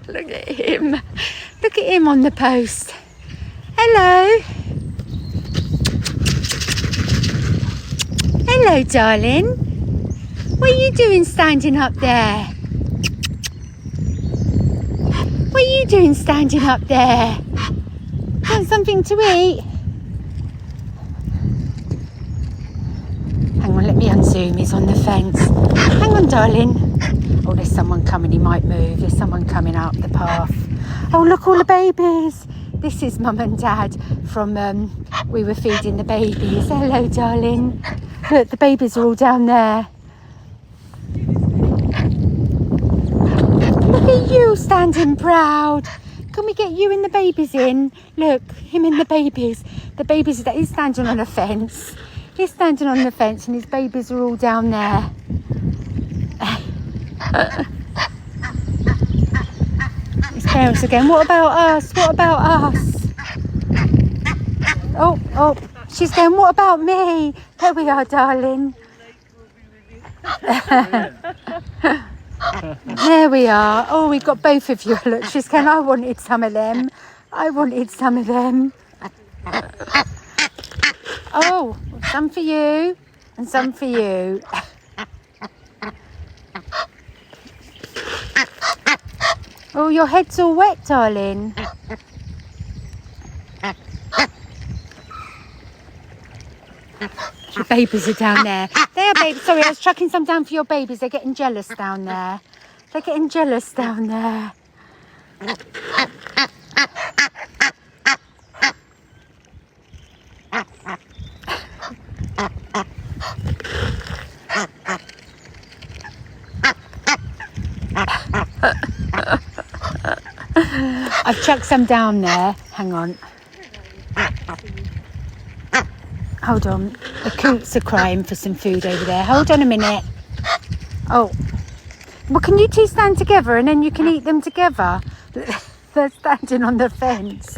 Look at him. Look at him on the post. Hello. Hello, darling. What are you doing standing up there? What are you doing standing up there? Want something to eat? Hang on, let me unzoom. He's on the fence. Hang on, darling. Oh, there's someone coming. He might move. There's someone coming up the path. Oh, look, all the babies. This is Mum and Dad from, we were feeding the babies. Hello, darling. Look, the babies are all down there. Look at you standing proud. Can we get you and the babies in? Look, him and the babies. The babies, he's standing on a fence. He's standing on the fence and his babies are all down there. His parents again. What about us? What about us? Oh, she's going, what about me? There we are, darling. There we are. Oh, we've got both of you. Look, she's going, I wanted some of them. I wanted some of them. Oh, some for you and some for you. Oh, your head's all wet, darling. Your babies are down there. They are babies. Sorry, I was chucking some down for your babies. They're getting jealous down there. They're getting jealous down there. I've chucked some down there. Hang on. Hold on. The coots are crying for some food over there. Hold on a minute. Oh. Well, can you two stand together and then you can eat them together? They're standing on the fence.